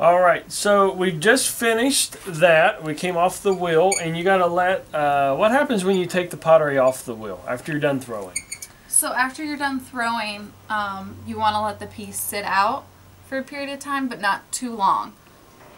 All right, so we've just finished that. We came off the wheel, and you got to let, what happens when you take the pottery off the wheel after you're done throwing? So after you're done throwing, you want to let the piece sit out for a period of time, but not too long.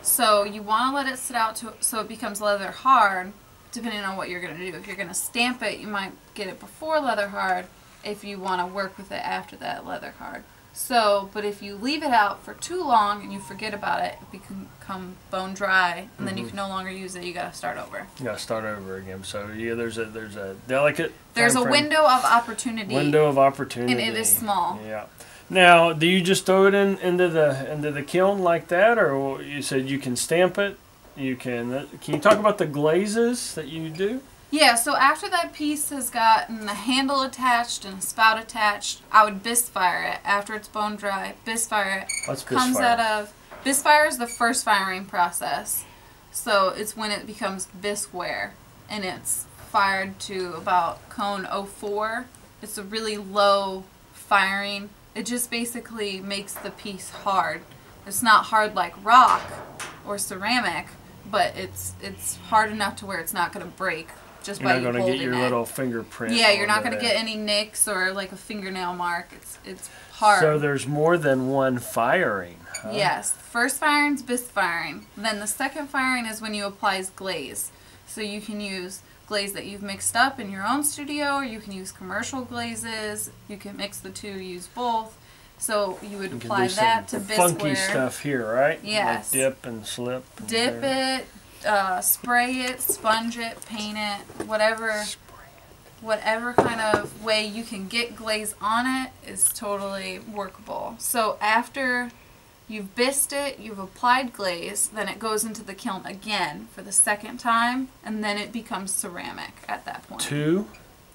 So you want to let it sit out so it becomes leather hard, depending on what you're going to do. If you're going to stamp it, you might get it before leather hard. If you want to work with it after that, leather hard. So, but if you leave it out for too long and you forget about it, it can become bone dry, and then you can no longer use it. You got to start over. You got to start over again. So yeah, there's a delicate. There's a window of opportunity. Window of opportunity. And it is small. Yeah. Now, do you just throw it into the kiln like that, or you said you can stamp it? You can. Can you talk about the glazes that you do? Yeah, so after that piece has gotten a handle attached and a spout attached, I would bisque fire it. After it's bone dry, bisque fire it. What's bisque fire? Bisque fire is the first firing process. So it's when it becomes bisque ware, and it's fired to about cone 04. It's a really low firing. It just basically makes the piece hard. It's not hard like rock or ceramic, but it's hard enough to where it's not going to break. Just you're not going to get your little fingerprint. Yeah, you're not going to get any nicks or like a fingernail mark. It's hard. So there's more than one firing. Huh? Yes. First firing is bisque firing. Then the second firing is when you apply glaze. So you can use glaze that you've mixed up in your own studio, or you can use commercial glazes. You can mix the two, use both. So you would apply that to bisque funky ware. Stuff here, right? Yes. Like dip and slip. And dip it. Spray it, sponge it, paint it, whatever kind of way you can get glaze on it is totally workable. So after you've bisqued it, you've applied glaze, then it goes into the kiln again for the second time, and then it becomes ceramic at that point. Two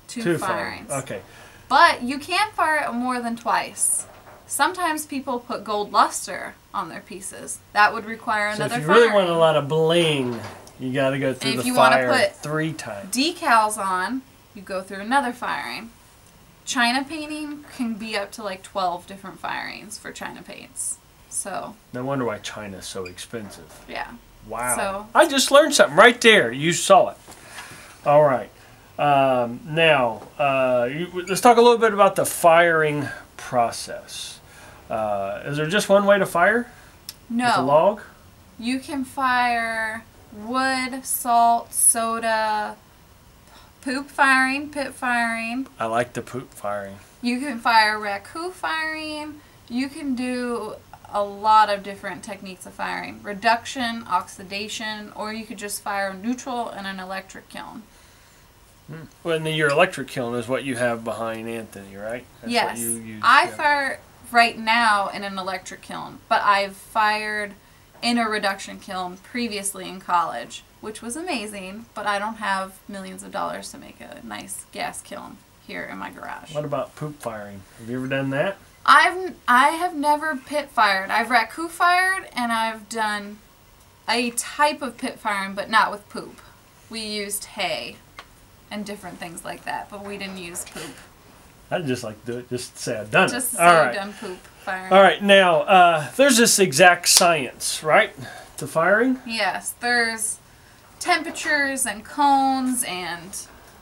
firings. Okay. But you can't fire it more than twice. Sometimes people put gold luster on their pieces. That would require another firing. So if you really want a lot of bling, you got to go through the fire 3 times. Decals on, you go through another firing. China painting can be up to like 12 different firings for China paints. So no wonder why China's so expensive. Yeah. Wow. So I just learned something right there. You saw it. All right. Now, let's talk a little bit about the firing process. Is there just one way to fire? No. With a log? You can fire wood, salt, soda, poop firing, pit firing. I like the poop firing. You can fire raku firing. You can do a lot of different techniques of firing. Reduction, oxidation, or you could just fire neutral in an electric kiln. Well, and then your electric kiln is what you have behind Anthony, right? That's yes. What you use, I fire right now in an electric kiln, but I've fired in a reduction kiln previously in college, which was amazing, but I don't have millions of dollars to make a nice gas kiln here in my garage. What about poop firing? Have you ever done that? I have never pit fired. I've raku fired, and I've done a type of pit firing, but not with poop. We used hay and different things like that, but we didn't use poop. I'd just like to do it, just say I've done it. Just say I've done poop firing. All right, now, there's this exact science, right, to firing? Yes, there's temperatures and cones and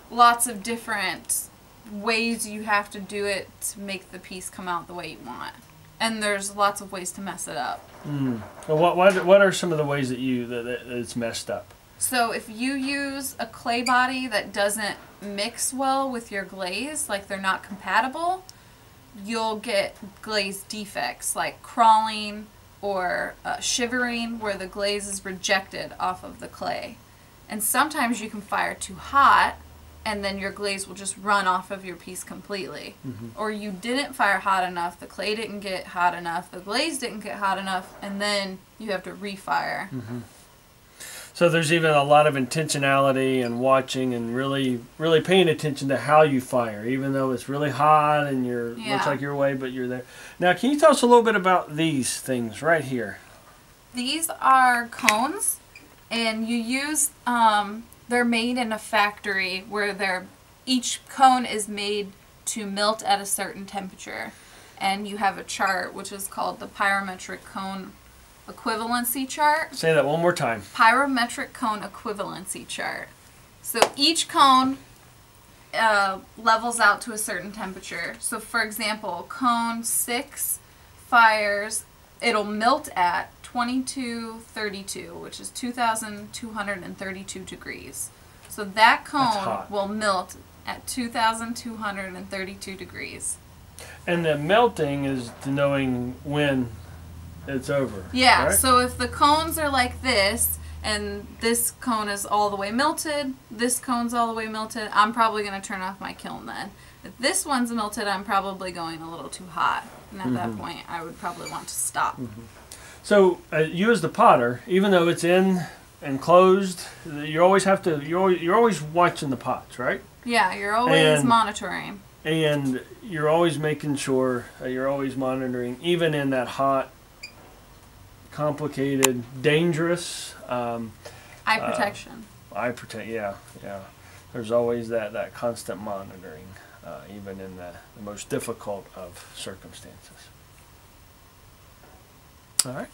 lots of different ways you have to do it to make the piece come out the way you want. And there's lots of ways to mess it up. Well, what are some of the ways that it's messed up? So if you use a clay body that doesn't mix well with your glaze, like they're not compatible, you'll get glaze defects like crawling or shivering where the glaze is rejected off of the clay. And sometimes you can fire too hot and then your glaze will just run off of your piece completely. Or you didn't fire hot enough, the clay didn't get hot enough, the glaze didn't get hot enough, and then you have to refire. So there's even a lot of intentionality and watching and really paying attention to how you fire, even though it's really hot and looks like you're away, but you're there. Now, can you tell us a little bit about these things right here? These are cones, and you use, they're made in a factory where each cone is made to melt at a certain temperature. And you have a chart, which is called the pyrometric cone equivalency chart. Say that one more time. Pyrometric cone equivalency chart. So each cone levels out to a certain temperature. So for example, cone 6 fires, it'll melt at 2232, which is 2,232 degrees. So that cone will melt at 2,232 degrees. And the melting is knowing when it's over. Yeah, right? So if the cones are like this, and this cone is all the way melted, this cone's all the way melted, I'm probably going to turn off my kiln then. If this one's melted, I'm probably going a little too hot. And at that point, I would probably want to stop. So you as the potter, even though it's enclosed, you always have to, you're always watching the pots, right? Yeah, you're always monitoring. And you're always making sure, you're always monitoring, even in that hot, complicated, dangerous. Eye protection. Yeah. There's always that constant monitoring, even in the most difficult of circumstances. All right.